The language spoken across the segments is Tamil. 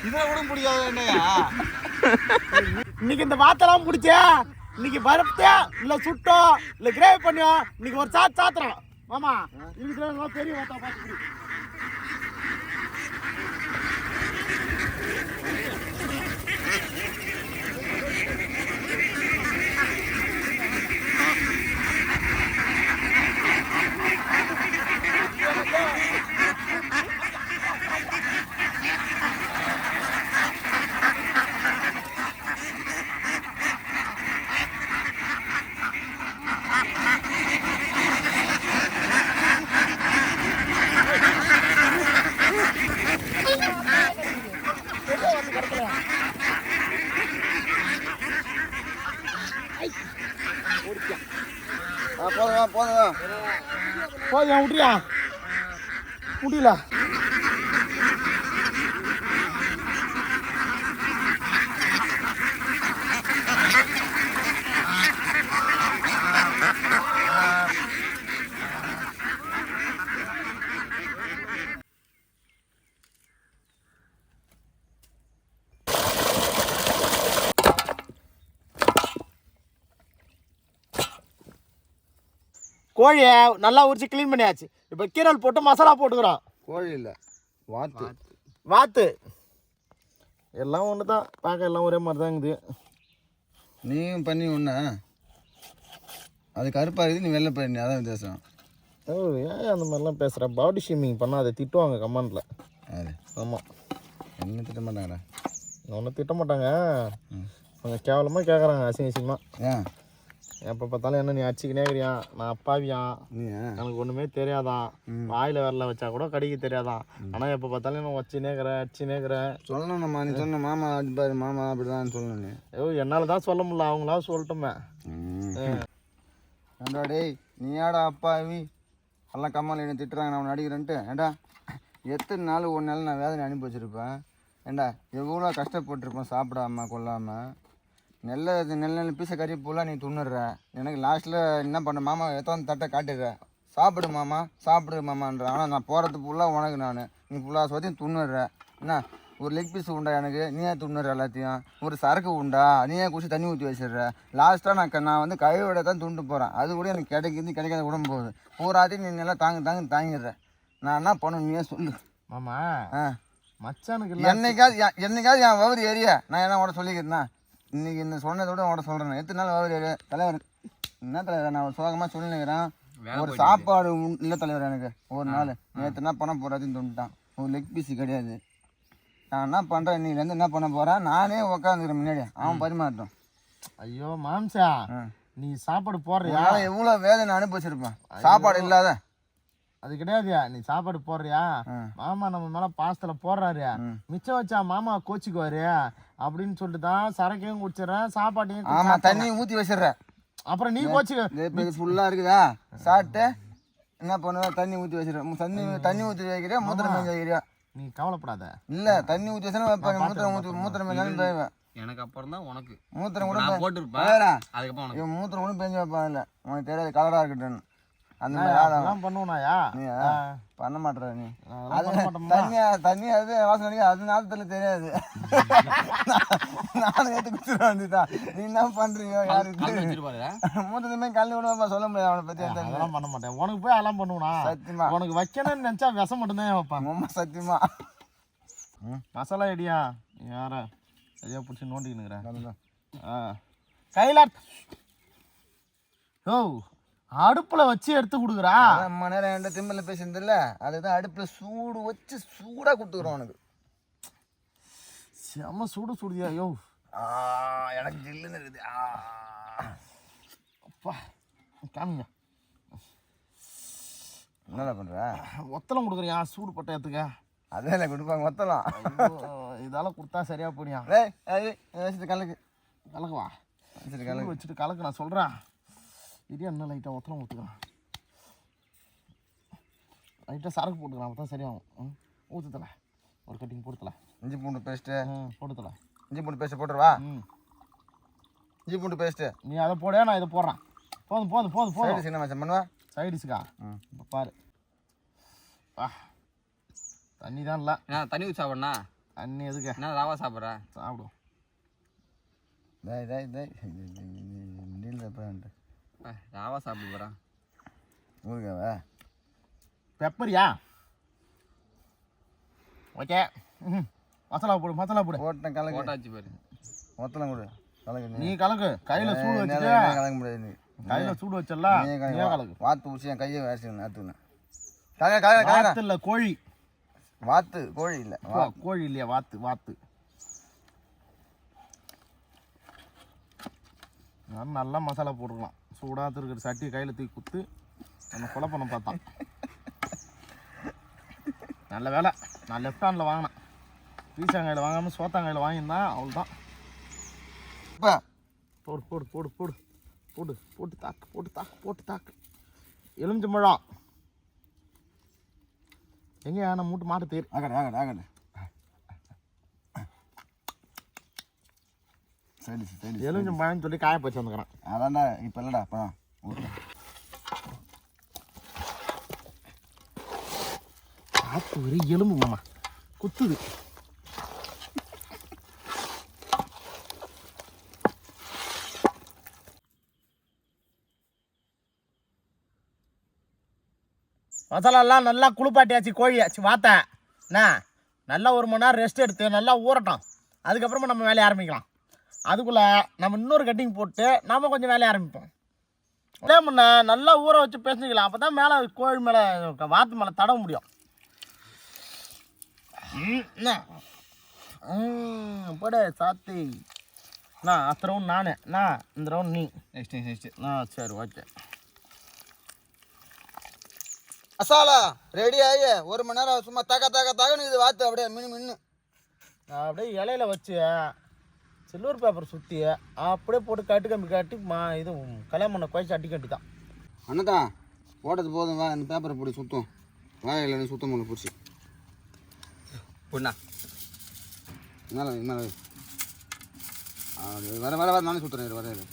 இதை கூட பிடிக்காத என்னையா இன்னைக்கு இந்த வாத்தெல்லாம் பிடிச்சா இன்னைக்கு பருப்பா இல்ல சுட்டோ இல்ல கிரேவி பண்ணியோ இன்னைக்கு ஒரு சாத்துறோம் மாமா இதுக்கு பெரிய வாத்தா பார்த்து போதும் விட்றியா முடியல கோழியை நல்லா உரிச்சு க்ளீன் பண்ணியாச்சு இப்போ கீரல் போட்டு மசாலா போட்டுக்கிறோம். கோழி இல்லை வாத்து எல்லாம் ஒன்று தான், பார்க்க எல்லாம் ஒரே மாதிரி தான் இருக்குது. நீயும் பண்ணி ஒன்றா அது கருப்பாக இருக்குது, நீ வெள்ளை பண்ணி அதான் வித்தியாசம். ஓ ஏன் அந்த மாதிரிலாம் பேசுகிறேன்? பாடி ஷேமிங் பண்ணால் அதை திட்டுவாங்க கமெண்டில். அது ஆமாம், என்ன திட்ட மாட்டாங்கடா. ஒன்றும் திட்ட மாட்டாங்க, கொஞ்சம் கேவலமாக கேட்குறாங்க அசிங்கமாக. ஏன் எப்போ பார்த்தாலும் என்ன நீ அடிச்சிக்கினே இருக்கிறியா, நான் அப்பாவியான், எனக்கு ஒன்றுமே தெரியாதான், வாயில் வரல வச்சா கூட கடிக்க தெரியாதான், ஆனால் எப்போ பார்த்தாலும் நான் வச்சுனேக்கிறேன் அடிச்சுனேக்கிறேன். சொல்லணும்மா, நீ சொன்ன மாமா அது பாரு மாமா அப்படிதான் சொல்லணும். ஐயோ என்னால் தான் சொல்ல முடியல, அவங்களா சொல்லட்டுமே. ஏண்டா டேய் நீ ஏடா அப்பாவி எல்லாம் கம்மல் என்ன திட்டுறாங்க நான் நடிக்கிறேன்ட்டு. ஏண்டா எத்தனை நாள் ஒரு நாள் நான் வேதனை அனுப்பி வச்சுருப்பேன். ஏண்டா எவ்வளோ கஷ்டப்பட்டுருப்பேன் சாப்பிடாம கொள்ளாமல். நெல்ல பீஸை கறி பூலாம் நீ துண்ணுடுற. எனக்கு லாஸ்ட்டில் என்ன பண்ண மாமா எத்தனை தட்டை காட்டுற, சாப்பிடு மாமான்ற. ஆனால் நான் போகிறது ஃபுல்லாக உனக்கு நீ ஃபுல்லாக சொத்தையும் துண்ணுடுற. என்ன ஒரு லெக் பீஸ் உண்டா எனக்கு, நீயே துண்ணுற எல்லாத்தையும். ஒரு சரக்கு உண்டா, நீயே குடிச்சு தண்ணி ஊற்றி வச்சிடுற. லாஸ்ட்டாக நான் வந்து கையோட தான் துண்டு போகிறேன், அது கூட எனக்கு கிடைக்காத உடம்பு போகுது. பூராத்தையும் நீ நல்லா தாங்கிடுற. நான் என்ன பண்ணணும் நீயே சொல்லு மாமா. மச்சானுக்கு என்னைக்காவது என் வவுறு ஏரியா நான் என்ன உட சொல்லிக்கிறேன்னா, இன்னைக்கு இந்த சொன்னதோட உட சொல்கிறேன். எத்தனை நாள் வவுறு ஏரியா தலைவர் என்ன தலைவர், நான் ஒரு சோகமாக சொல்லிக்கிறேன். ஒரு சாப்பாடு இல்லை தலைவர் எனக்கு ஒரு நாள். நேற்று என்ன பண்ண போகிறாதுன்னு தோணுட்டான், ஒரு லெக் பீஸு கிடையாது. நான் என்ன பண்ணுறேன், இன்னைக்கு என்ன பண்ண போகிறேன், நானே உட்காந்துக்கிறேன் முன்னாடி, அவன் பரிமாறட்டும். ஐயோ மாம்சா, நீ சாப்பாடு போடுறியா? எவ்வளோ வேதனை அனுப்பிச்சிருப்பேன் சாப்பாடு இல்லாத. அது கிடையாதுயா, நீ சாப்பாடு போடுறியா, மாமா நம்ம மேல பாசத்துல போடுறாரு, மிச்சம் வச்சா மாமா கோச்சிக்குவாரு அப்படின்னு சொல்லிட்டு தான் சரக்கையும் குடிச்சிடறேன், சாப்பாட்டையும். ஆமா தண்ணி ஊற்றி வச்சிடுற. அப்புறம் நீ கோச்சிக்க ஃபுல்லாக இருக்குதா சாப்பிட்டு என்ன பண்ணுவேன், தண்ணி ஊற்றி வச்சிடுறேன். தண்ணி ஊற்றி வைக்கிறியா மூத்திரம் மேஞ்சு வைக்கிறியா? நீ கவலைப்படாத. இல்லை தண்ணி ஊற்றி வச்சா வைப்பேன், மூத்திரம் மேஞ்சாலும் பேய்வேன். எனக்கு அப்புறம் தான் உனக்கு மூத்திரம் கூட போட்டுருப்பேன். அதுக்கப்புறம் இவன் மூத்திரம் கூட பேஞ்சு வைப்பான். இல்லை உனக்கு தெரியாது கலராக இருக்கட்டும் அந்த மாதிரி பண்ணுவனாயா? நீ பண்ண மாட்டேற நீ. அது தண்ணி அது வாசனை அது நேரத்தில் தெரியாது. நானும் ஏற்று குடிச்சிட வேண்டியதான். நீ என்ன பண்றீங்க யாருக்கு மூத்தமே கல்வி விட சொல்ல முடியாது. அவனை பற்றி அதெல்லாம் பண்ண மாட்டேன். உனக்கு போய் அதெல்லாம் பண்ணுவனா? சத்தியமா உனக்கு வைக்கணும்னு நினச்சா விஷம் மட்டும்தான் வைப்பான். ரொம்ப சத்தியமா. மசாலா ஐடியா யார சரியா பிடிச்சி நோண்டிக்கினுக்கிறேன். கையில ஓ அடுப்புல வச்சு எடுத்து கொடுக்குறா. அம்மா நேரம் என்கிட்ட திம்பல பேசியிருந்தில்ல, அதுதான் அடுப்புல சூடு வச்சு சூடா கொடுத்துக்குறோம் உனக்கு. செம்ம சூடு சூடுதியா? யோ எனக்கு ஜில்லுன்னு இருக்குது. அப்பா காமிங்க. என்னடா பண்ற? ஒத்தலம் கொடுக்குறியா சூடு பட்டயத்துக்கு? அதே இல்லை கொடுப்பாங்க ஒத்தலாம். இதெல்லாம் கொடுத்தா சரியா போனியா? வச்சுட்டு கலக்கு கலக்குவா வச்சுட்டு கலக்கு. நான் சொல்றேன் இதே என்ன லைட்டாக ஒத்தலம் ஊற்றுக்கலாம், லைட்டாக சரக்கு போட்டுக்கலாம், அப்போ தான் சரியாகும். ஊற்றுத்தலை ஒரு கட்டிங் போடுத்தலை. இஞ்சி பூண்டு பேஸ்ட்டு போட்டுத்தலை. இஞ்சி பூண்டு பேஸ்ட்டு போட்டுருவா. இஞ்சி பூண்டு பேஸ்ட்டு நீ அதை போட, நான் இதை போடுறேன். போதும் போதும் போதும் போதும். சைடிஸ் என்ன மச்சம் பண்ணுவா? சைடிஸுக்கா இப்போ பாரு. தண்ணி தான் இல்லை. தண்ணி ஊற்றி சாப்பிட்ணா அண்ணி எதுக்கு என்ன ராவா சாப்பிட்ற? சாப்பிடும். ராவா சாப்பிட போறா. ஊருக்காவா பெப்பரியா? ஓகே. மசாலா போடு, மசாலா போடு. போட்டேன் கலக்கு. போட்டாச்சு பாரு. மொத்தம் கொடு கலக்கு. நீ கலக்கு. கையில சூடு வச்சுட்டு கலக்க முடியாது. கையில சூடு வச்சிடல. நீ கலக்கு. வாத்து ஊசி என் கையை வேசிக்கணும் நேற்றுன்னு. கலக்க கலக்க கலக்க. வாத்து இல்லை கோழி. வாத்து கோழி இல்லை. கோழி இல்லையா? வாத்து வாத்து. நல்லா மசாலா போட்டுக்கலாம். சூடாக இருக்கிற சட்டி கையில் தூக்கி குத்து நம்ம கொலை பண்ண பார்த்தான். நல்ல வேலை நான் லெஃப்ட் ஹேண்டில் வாங்கினேன். பீசாங்காயில் வாங்காமல் சோத்தாங்காயில் வாங்கியிருந்தான். அவ்வளோதான். இப்போ போடு போடு போடு போடு போடு போட்டு தாக்கு போட்டு தாக்கு போட்டு தாக்கு. எலுமிச்சம்பழம் எங்கே நான் மூட்டு மாட்டு தேர். ஆகட்டு ஆகட்டு ஆகட்டு. சரி சரி. எலுமிச்சம்பழம்னு சொல்லி காய போச்சு வந்துக்கிறேன். அதான்டா இப்போ இல்லைடா பழம் ஊட்டு. காற்று ஒரு எலும்பு மாமா குத்துது. மசாலாலாம் நல்லா குளிப்பாட்டியாச்சு. கோழியாச்சு வாத்தேன் என்ன நல்லா 1 மணி நேரம் ரெஸ்ட் எடுத்து நல்லா ஊறட்டும். அதுக்கப்புறமா நம்ம வேலையை ஆரம்பிக்கலாம். அதுக்குள்ளே நம்ம இன்னொரு கட்டிங் போட்டு நம்ம கொஞ்சம் வேலையை ஆரம்பிப்போம். அதே முன்ன நல்லா ஊற வச்சு பேசிக்கலாம். அப்போ தான் மேலே கோழி மேலே வாத்து மேலே தடவ முடியும். என்ன போட சாத்தி நான் அத்த ரவுண்ட் நானே நான் இந்த ரவுண்ட் நீ நெக்ஸ்ட். சரி ஓகே. மசாலா ரெடி ஆகி 1 மணி நேரம் சும்மா தகன்னு இது வாத்து அப்படியே மின்னு அப்படியே இலையில வச்சு சில்வர் பேப்பர் சுற்றி அப்படியே போட்டு கட்டு கம்பி கட்டி இது கல்யாணம் பண்ண குழச்சி அடி கட்டி தான். அண்ணதான் போட்டது போதும். வா இந்த பேப்பரை போட்டு சுத்தம் வாயில் சுத்தம் பண்ண பிடிச்சி பொண்ணா மேலே மேலே வர வர வர நானே சுற்றுறேன். வர அவ்வளோதான்.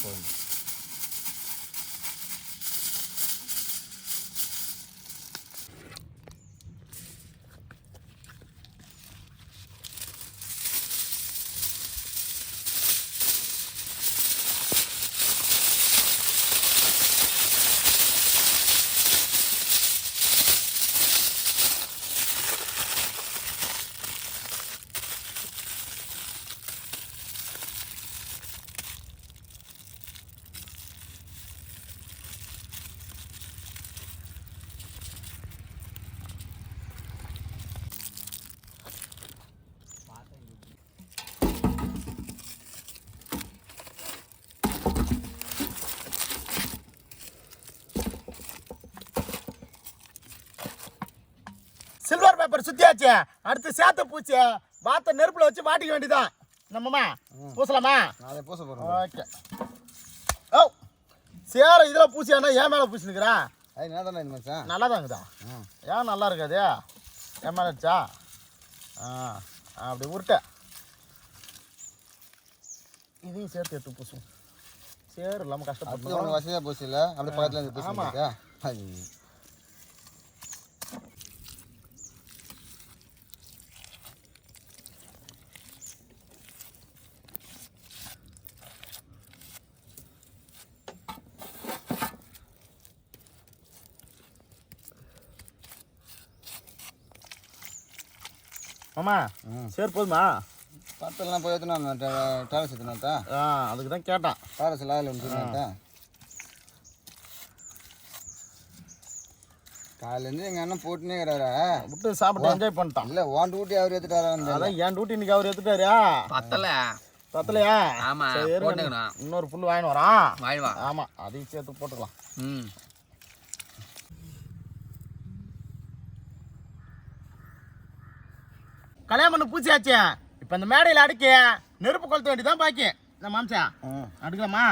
போதும். சில்வர் பேப்பர் சுற்றியாச்சு. அடுத்து சேத்த பூச்சி வாத்த நெருப்பில் வச்சு மாட்டிக்க வேண்டியதான். நம்மம்மா பூசலாமா? அதை பூச போகிறோம். ஓகே. ஓ சேர இதில் பூசியானா ஏன் மேலே பூசினுக்கிறா? அது என்ன தானே மச்சான் நல்லா தாங்குதா? ஏன் நல்லா இருக்காது? ஏன் மேலே வச்சா அப்படி உருட்ட இதையும் சேர்த்து எடுத்து பூசும். சேர் இல்லாமல் கஷ்டப்பட்டு உனக்கு வசதியாக பூசி இல்லை அப்படி பக்கத்தில் இருந்து பூசி. ஆமாம் மாமா சரி போதுமா? பத்தெல்லாம் போய் ஏற்றினா ட்ராவல்ஸ் ஏற்றினாத்தா. அதுக்கு தான் கேட்டான். ட்ராவல்ஸ் லாயில் ஒன்று காலையிலேருந்து எங்கள் அண்ணன் போட்டுனே இருக்கிறாரா விட்டு சாப்பிட்டு என்ஜாய் பண்ணிட்டான். இல்லை ஓன் டியூட்டி அவர் ஏற்றுட்டாரா? அதான் என் டியூட்டி இன்னைக்கு அவர் ஏற்றுட்டாரா? பத்தலையா? ஆமா இன்னொரு புல் வாங்கிட்டு வரான். வாங்கிவா. ஆமாம் அதையும் சேர்த்து போட்டுக்கலாம். கல்யாணம் பண்ண பூச்சியாச்சு. இப்போ இந்த மேடையில் அடுக்கி நெருப்பு கொளுத்த வேண்டியதான் பாக்கி. இந்த மாம்சா அடுக்கலாமா?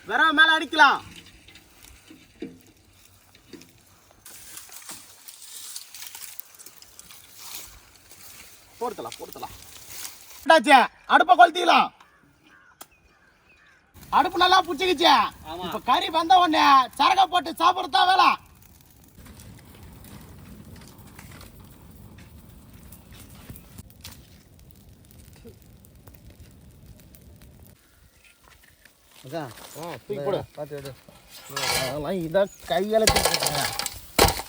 வேற மேலே அடிக்கலாம். போடுத்தலாம் அடுப்பை கொளுத்திக்கலாம். அடுப்பு நல்லா புடிச்சுக்கிச்சு. இப்ப கறி வந்த உடனே சரக போட்டு சாப்பிடுறதா வேலை. அதான் தூக்கி போடு. பார்த்து எடு. அதெல்லாம் இதான் கையால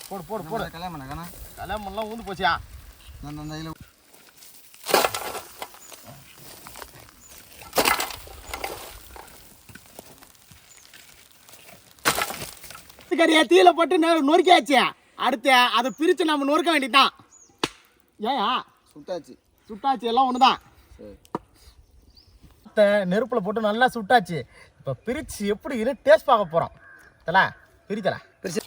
போடு போடு போடு. கல்யாணம் பண்ண கண்ணா கல்யாணம்லாம் ஊந்து போச்சியா. அந்த இதில் கறியை தீயில போட்டு நொறுக்கியாச்சு. அடுத்து அதை பிரித்து நம்ம நொறுக்க வேண்டியதுதான். ஏயா சுட்டாச்சு சுட்டாச்சு எல்லாம் ஒன்று தான். நெருப்பில் போட்டு நல்லா சுட்டாச்சு. இப்போ பிரித்து எப்படி இரு டேஸ்ட் பார்க்க போகிறோம். தல பிரித்தல பிரிச்சு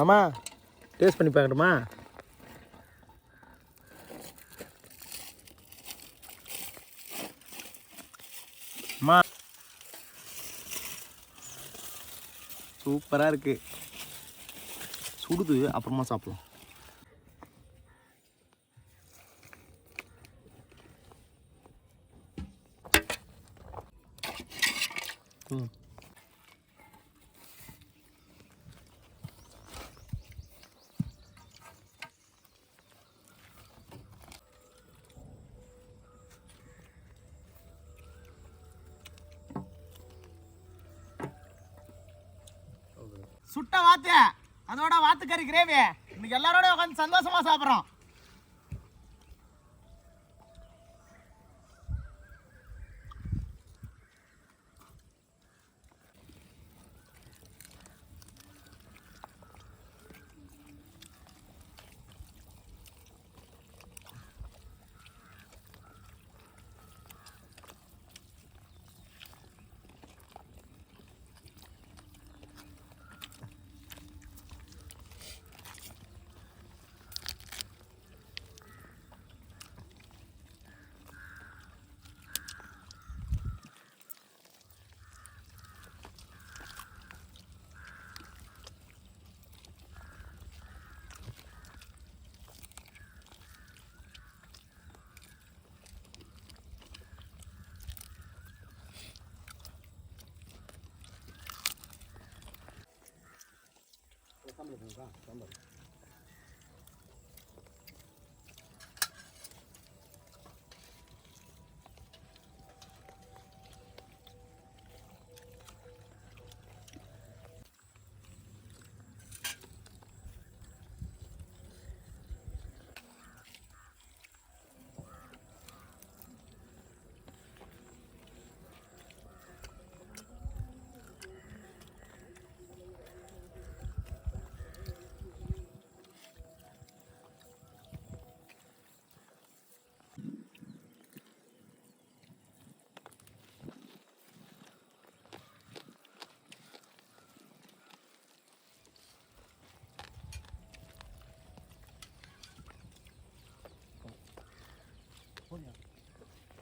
மாமா டேஸ்ட் பண்ணி பார்க்கட்டுமா? அம்மா சூப்பராக இருக்கு. சுடுது, அப்புறமா சாப்பிடலாம். சுட்ட வாத்து, அதோட வாத்துக்கறி கிரேவி இன்னைக்கு எல்லாரோட உட்காந்து சந்தோஷமா சாப்பிட்றோம்.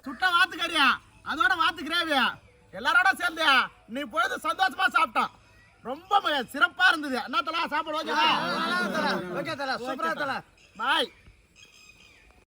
சுட்ட வாத்துக்கறியா, அதோட வாத்து கிரேவியா எல்லாரோட சேர்ந்து நீ பொழுது சந்தோஷமா சாப்பிட்டோம். ரொம்ப சிறப்பா இருந்தது. என்ன தல சாப்பாடு ஓகேவா? ஓகே தல, சூப்பரா தல. பாய்.